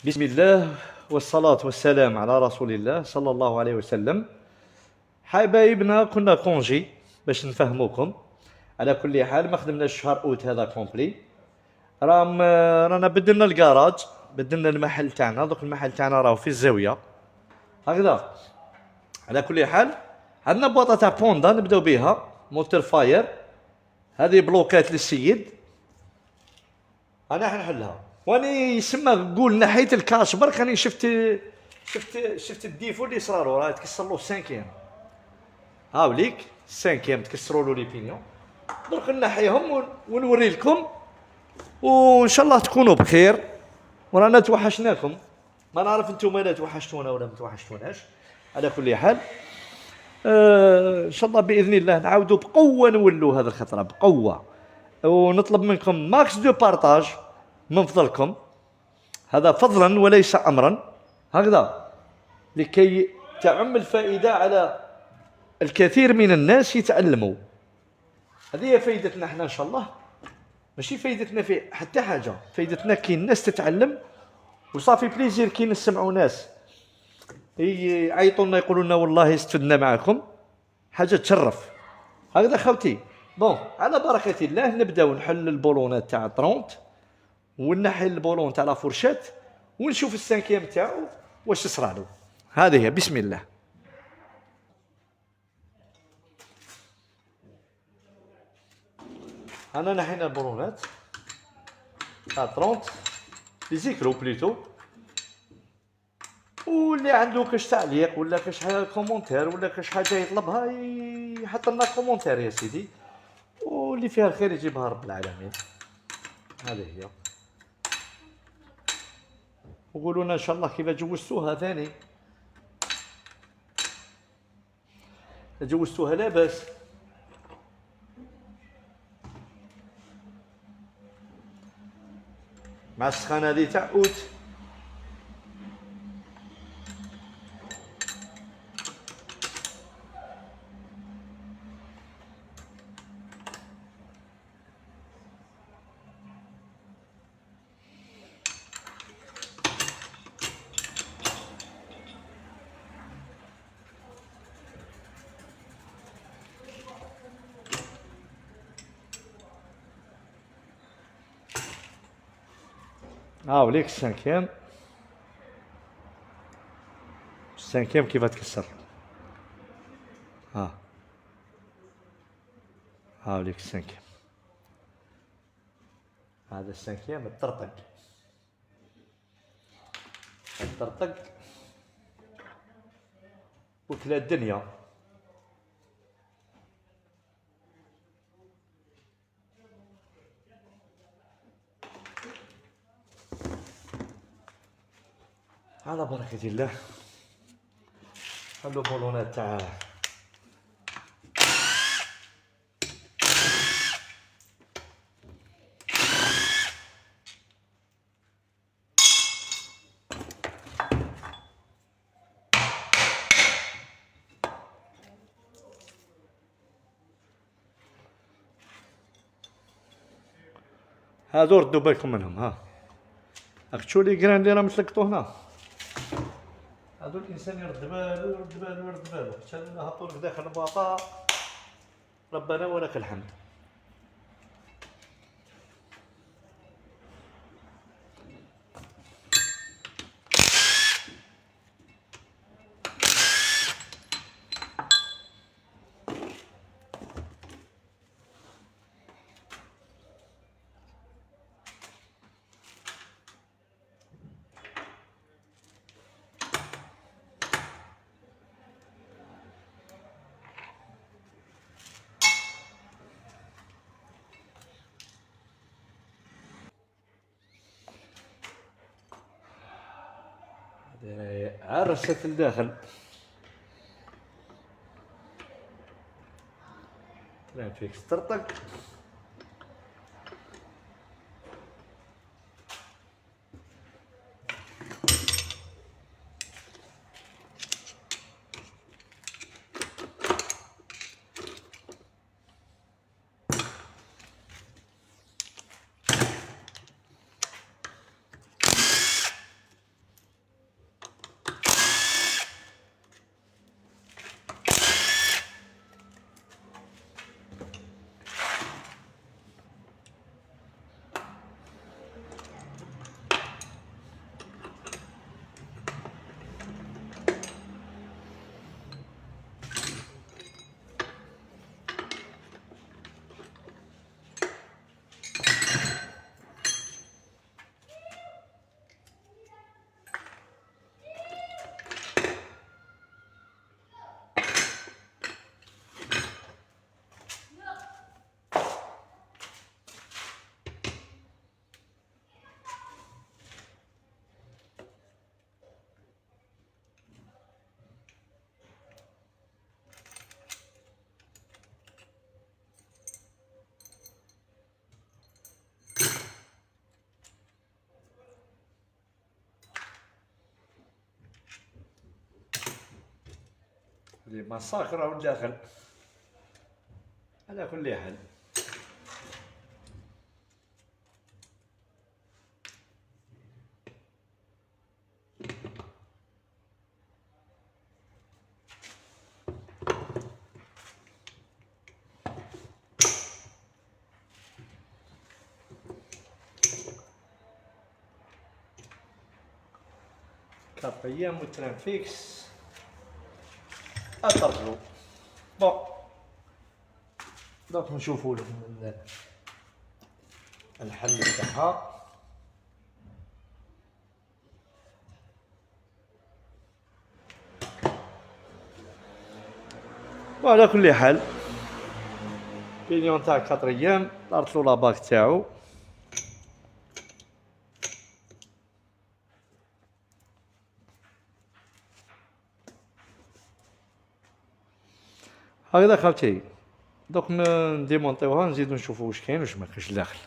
بسم الله والصلاة والسلام على رسول الله صلى الله عليه وسلم. حبايبنا كنا كونجي باش نفهموكم. على كل حال ما خدمناش شهر اوت هذا كومبلي. رانا بدلنا الكراج، بدلنا المحل تاعنا. دوك المحل تاعنا راهو في الزاوية هكذا. على كل حال عندنا بواطة تاع بوندا نبداو بها موتور فاير. هذه بلوكات للسيد انا حنحلها. واني يسمى قول ناحيه الكاش برك راني شفت الديفو اللي صرالو راه تكسر له السانكيام. هاوليك السانكيام تكسروا له لي بينيون. درك نحيهم ونوري لكم، وان شاء الله تكونوا بخير. ورانا توحشناكم، ما نعرف انتم لا توحشتونا ولا ما توحشتوناش. على كل حال ان شاء الله باذن الله نعاودوا بقوه، نولوا هذا الخطره بقوه. ونطلب منكم ماكس دو بارطاج من فضلكم، هذا فضلا وليس امرا، هكذا لكي تعم الفائده على الكثير من الناس يتعلموا. هذه هي فائدتنا احنا ان شاء الله، ماشي فائدتنا في حتى حاجه. فائدتنا كي الناس تتعلم وصافي بليزير كي نسمعوا ناس يعيطوا لنا يقولوا لنا والله استفدنا معكم، حاجه تشرف. هكذا خوتي. بون على بركه الله نبداو نحل البولونات تاع 30 ونحل البولون تاع لا فورشيت ونشوف السانكيام تاعو واش تصرى له. هذه هي. بسم الله. انا نحينا البولونات تاع 30 لي زيكرو بليتو، واللي عنده كاش تعليق ولا كاش حاجه كومونتير ولا كاش حاجه يطلبها يحط لنا كومونتير يا سيدي، واللي فيها الخير يجيبها رب العالمين. هذه هي. وقولوا لنا ان شاء الله كيف جوزتوها ثاني. جوزتوها لاباس. مع السخانه هذه تاع اوت. وليك السانكيام. السانكيام كيف تكسر. وليك السانكيام. هذا السانكيام الطرطق وكلا الدنيا. على بركة الله. خلو بولونات تاع هذو ردوا بالكم منهم. راك تشوف لي كران اللي راه مسلقطو هنا. هذو الانسان يرد بالو حتى هبطوا لك داخل الباطا. ربنا ولك الحمد. عرست الداخل. طلعت فيك سترطق. لي ماساكر راهو داخل. على كل حال كابيام وتران فيكس اطرلو. بون دونك نشوفو الحل تاعها. وعلى كل حال بينيون تاع كاتريام طارتلو لاباك تاعو. هكذا خاوتي دوك نديمونطيوها نزيدو نشوفو واش كاين واش مكاينش داخل.